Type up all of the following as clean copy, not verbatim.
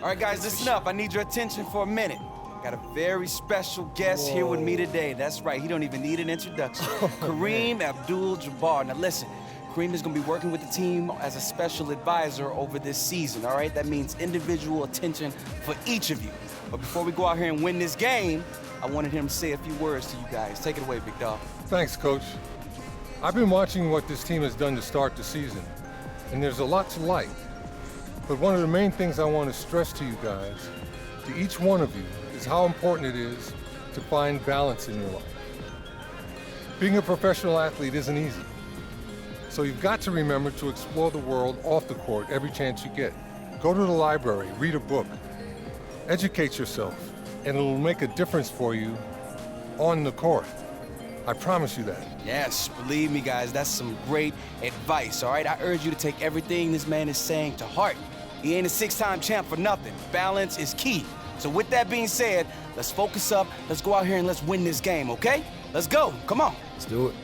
All right, guys, listen up. I need your attention for a minute. Got a very special guest here with me today. That's right, he don't even need an introduction. Kareem Abdul-Jabbar. Now listen, Kareem is gonna be working with the team as a special advisor over this season, all right? That means individual attention for each of you. But before we go out here and win this game, I wanted him to say a few words to you guys. Take it away, big dog. Thanks, Coach. I've been watching what this team has done to start the season, and there's a lot to like. But one of the main things I want to stress to you guys, to each one of you, is how important it is to find balance in your life. Being a professional athlete isn't easy. So you've got to remember to explore the world off the court every chance you get. Go to the library, read a book, educate yourself, and it'll make a difference for you on the court. I promise you that. Yes, believe me, guys, that's some great advice, all right? I urge you to take everything this man is saying to heart. He ain't a six-time champ for nothing. Balance is key. So with that being said, let's focus up, let's go out here and let's win this game, okay? Let's go, come on. Let's do it.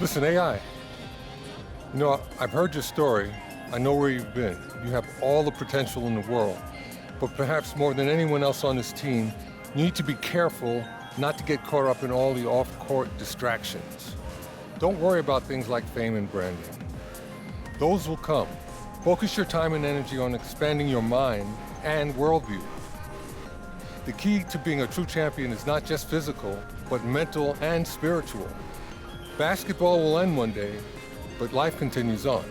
Listen, AI, you know, I've heard your story. I know where you've been. You have all the potential in the world. But perhaps more than anyone else on this team, you need to be careful not to get caught up in all the off-court distractions. Don't worry about things like fame and branding. Those will come. Focus your time and energy on expanding your mind and worldview. The key to being a true champion is not just physical, but mental and spiritual. Basketball will end one day, but life continues on.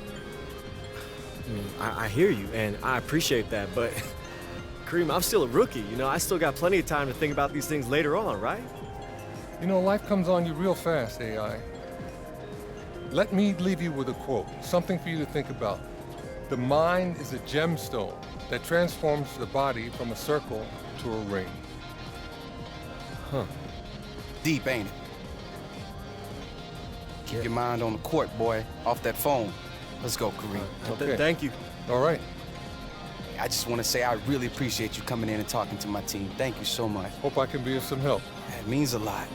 I hear you, and I appreciate that, but Kareem, I'm still a rookie. You know, I still got plenty of time to think about these things later on, right? You know, life comes on you real fast, AI. Let me leave you with a quote, something for you to think about. The mind is a gemstone that transforms the body from a circle to a ring. Huh. Deep, ain't it? Keep your mind on the court, boy. Off that phone. Let's go, Kareem. Okay. Thank you. All right. I just want to say I really appreciate you coming in and talking to my team. Thank you so much. Hope I can be of some help. It means a lot.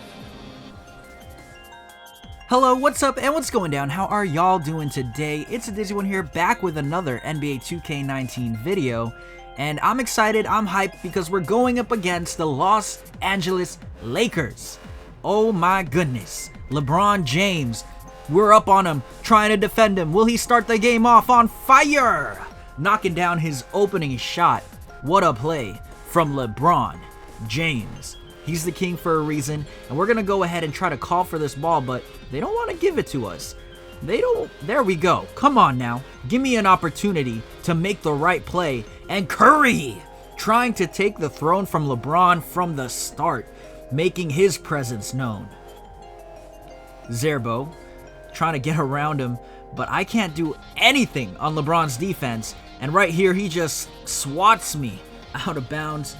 Hello, what's up and what's going down? How are y'all doing today? It's a Dizzy One here, back with another NBA 2K19 video. And I'm excited, I'm hyped because we're going up against the Los Angeles Lakers. Oh my goodness. LeBron James, we're up on him, trying to defend him. Will he start the game off on fire? Knocking down his opening shot. What a play from LeBron James. He's the king for a reason, and we're going to go ahead and try to call for this ball, but they don't want to give it to us. They don't. There we go. Come on now. Give me an opportunity to make the right play. And Curry trying to take the throne from LeBron from the start, making his presence known. Zerbo trying to get around him, but I can't do anything on LeBron's defense. And right here, he just swats me out of bounds.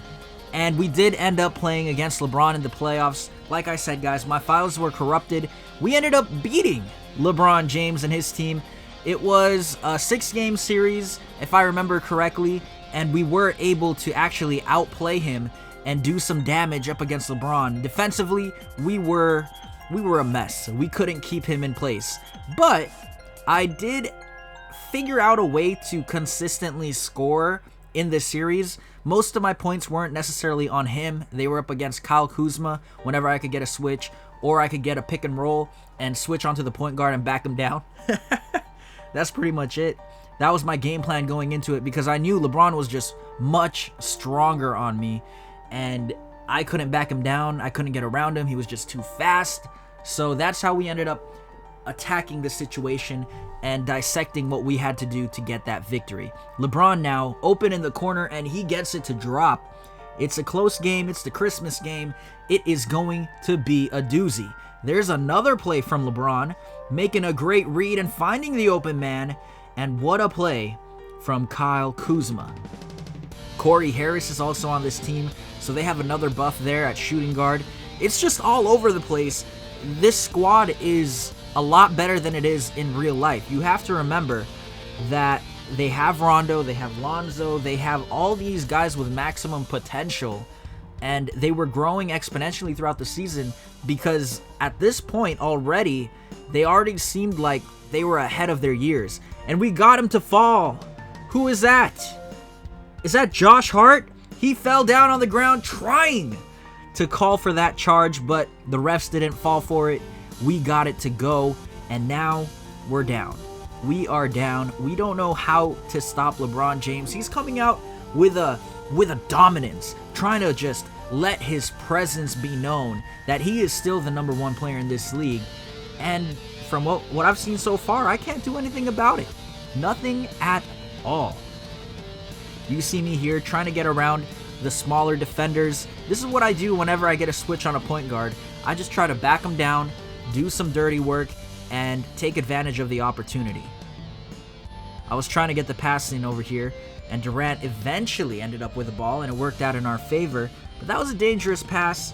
And we did end up playing against LeBron in the playoffs. Like I said, guys, my files were corrupted. We ended up beating LeBron James and his team. It was a 6-game series, if I remember correctly, and we were able to actually outplay him and do some damage up against LeBron. Defensively, we were a mess. We couldn't keep him in place. But I did figure out a way to consistently score in this series. Most of my points weren't necessarily on him. They were up against Kyle Kuzma whenever I could get a switch, or I could get a pick and roll and switch onto the point guard and back him down. That's pretty much it. That was my game plan going into it because I knew LeBron was just much stronger on me and I couldn't back him down. I couldn't get around him. He was just too fast. So that's how we ended up attacking the situation and dissecting what we had to do to get that victory. LeBron now open in the corner and he gets it to drop. It's a close game. It's the Christmas game. It is going to be a doozy. There's another play from LeBron, making a great read and finding the open man. And what a play from Kyle Kuzma. Corey Harris is also on this team, so they have another buff there at shooting guard. It's just all over the place. This squad is a lot better than it is in real life. You have to remember that they have Rondo, they have Lonzo, they have all these guys with maximum potential, and they were growing exponentially throughout the season because at this point already, they already seemed like they were ahead of their years. and we got him to fall. Who is that? Is that Josh Hart? He fell down on the ground trying to call for that charge, but the refs didn't fall for it. We got it to go, and now we're down. We are down. We don't know how to stop LeBron James. He's coming out with a dominance, trying to just let his presence be known that he is still the number one player in this league. And from what I've seen so far, I can't do anything about it. Nothing at all. You see me here trying to get around the smaller defenders. This is what I do whenever I get a switch on a point guard. I just try to back them down, do some dirty work, and take advantage of the opportunity. I was trying to get the pass in over here, and Durant eventually ended up with the ball, and it worked out in our favor. But that was a dangerous pass,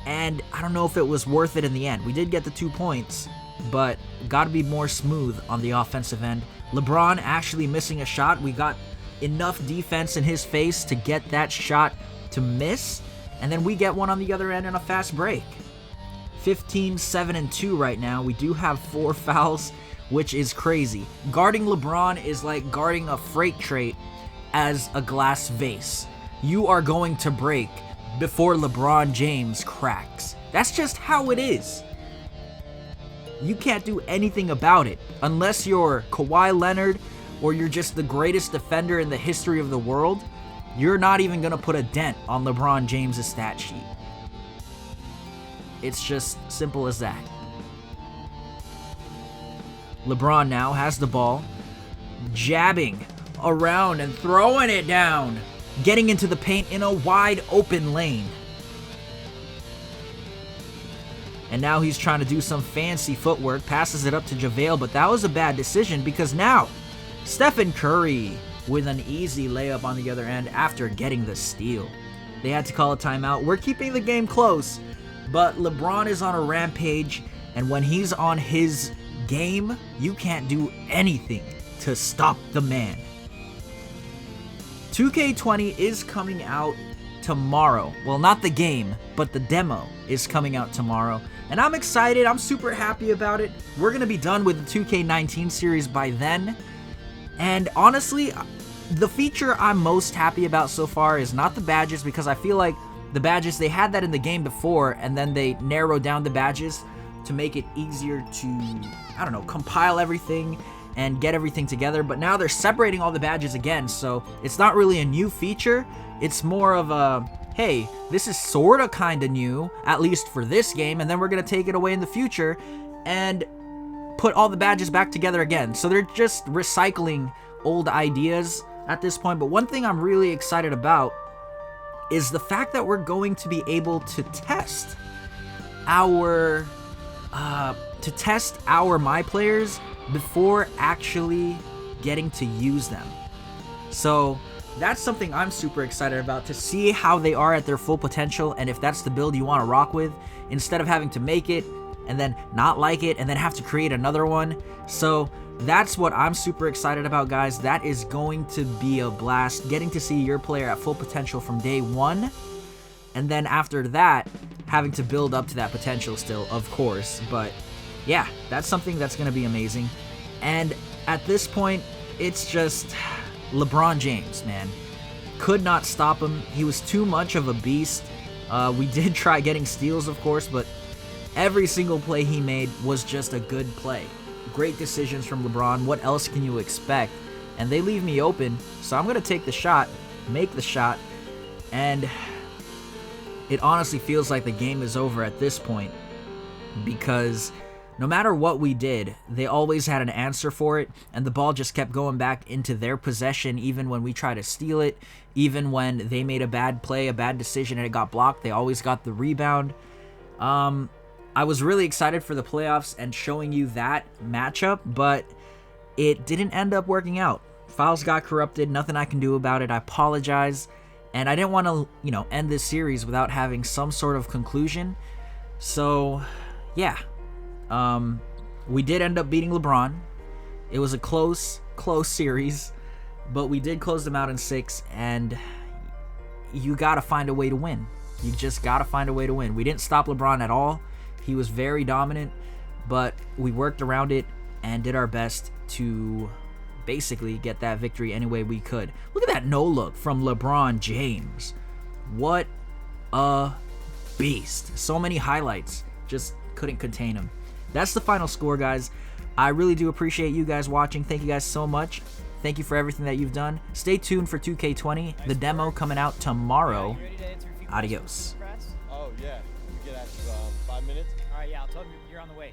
and I don't know if it was worth it in the end. We did get the 2 points, but got to be more smooth on the offensive end. LeBron actually missing a shot. We got enough defense in his face to get that shot to miss, and then we get one on the other end in a fast break. 15, 7, and 2 right now. We do have 4 fouls, which is crazy. Guarding LeBron is like guarding a freight train as a glass vase. You are going to break before LeBron James cracks. That's just how it is. You can't do anything about it unless you're Kawhi Leonard or you're just the greatest defender in the history of the world. You're not even going to put a dent on LeBron James' stat sheet. It's just simple as that. LeBron now has the ball, jabbing around and throwing it down, getting into the paint in a wide open lane. And now he's trying to do some fancy footwork, passes it up to JaVale, but that was a bad decision because now Stephen Curry with an easy layup on the other end after getting the steal. They had to call a timeout. We're keeping the game close, but LeBron is on a rampage, and when he's on his game, you can't do anything to stop the man. 2K20 is coming out tomorrow. Well, not the game, but the demo is coming out tomorrow. And I'm excited. I'm super happy about it. We're going to be done with the 2K19 series by then. And honestly, the feature I'm most happy about so far is not the badges, because I feel like the badges, they had that in the game before, and then they narrowed down the badges to make it easier to, I don't know, compile everything and get everything together. But now they're separating all the badges again, so it's not really a new feature. It's more of a, hey, this is sort of kind of new, at least for this game, and then we're going to take it away in the future and put all the badges back together again. So they're just recycling old ideas at this point. But one thing I'm really excited about is the fact that we're going to be able to test our my players before actually getting to use them. So that's something I'm super excited about, to see how they are at their full potential, and if that's the build you want to rock with, instead of having to make it and then not like it and then have to create another one. So that's what I'm super excited about, guys. That is going to be a blast, getting to see your player at full potential from day one, and then after that having to build up to that potential still, of course. But yeah, that's something that's going to be amazing. And at this point, it's just LeBron James, man. Could not stop him. He was too much of a beast. We did try getting steals, of course, but every single play he made was just a good play. Great decisions from LeBron. What else can you expect? And they leave me open, so I'm going to take the shot, make the shot, and it honestly feels like the game is over at this point, because no matter what we did, they always had an answer for it, and the ball just kept going back into their possession even when we tried to steal it, even when they made a bad play, a bad decision, and it got blocked. They always got the rebound. I was really excited for the playoffs and showing you that matchup, but it didn't end up working out. Files got corrupted, nothing I can do about it. I apologize, and I didn't want to, end this series without having some sort of conclusion. So, yeah. We did end up beating LeBron. It was a close series, but we did close them out in 6, and you gotta find a way to win. You just gotta find a way to win. We didn't stop LeBron at all. He was very dominant, but we worked around it and did our best to basically get that victory any way we could. Look at that no-look from LeBron James. What a beast. So many highlights. Just couldn't contain him. That's the final score, guys. I really do appreciate you guys watching. Thank you guys so much. Thank you for everything that you've done. Stay tuned for 2K20. The demo coming out tomorrow. Adios. Oh, yeah. You get out 5 minutes? All right, yeah, I'll tell him you're on the way.